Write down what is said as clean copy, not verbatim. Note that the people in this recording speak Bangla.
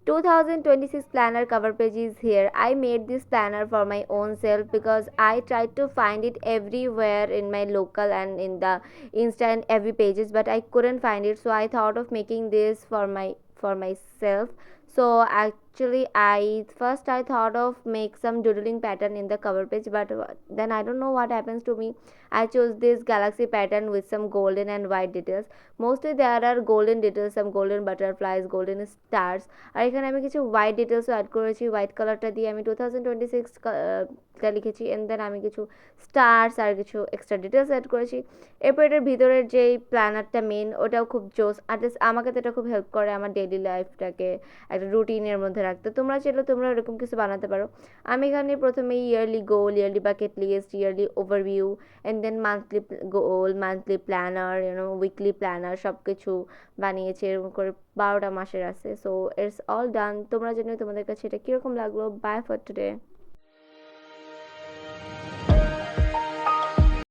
2026 planner cover page is here. I made this planner for my own self because I tried to find it everywhere in my local and in the Insta and every pages, but I couldn't find it. So I thought of making this for myself. So actually, I thought of make some doodling pattern in the cover page, but then I don't know what happens to me. I chose this galaxy pattern with some golden and white details. Mostly there are golden details, some golden butterflies, golden stars. আর এখানে আমি কিছু হোয়াইট ডিটেলসও অ্যাড করেছি, হোয়াইট কালারটা দিয়ে আমি 2026 টা লিখেছি, এন্ড দেন আমি কিছু স্টার্স আর কিছু এক্সট্রা ডিটেলস অ্যাড করেছি। এরপর এটার ভিতরের যেই প্ল্যানারটা মেন, ওটাও খুব জোস। আর্টিস্ট আমাকে তো এটা খুব হেল্প করে আমার ডেইলি লাইফটাকে একটা রুটিনের মধ্যে রাখতে। তোমরা চাইলে তোমরা এরকম কিছু বানাতে পারো। আমি এখানে প্রথমে yearly goal, yearly bucket list, yearly overview, and then monthly goal, monthly planner, weekly planner সব কিছু বানিয়েছি। এরকম করে 12টা মাসের আছে। So it's all done. তোমরা জানো তোমাদের কাছে এটা কীরকম লাগলো। Bye for today.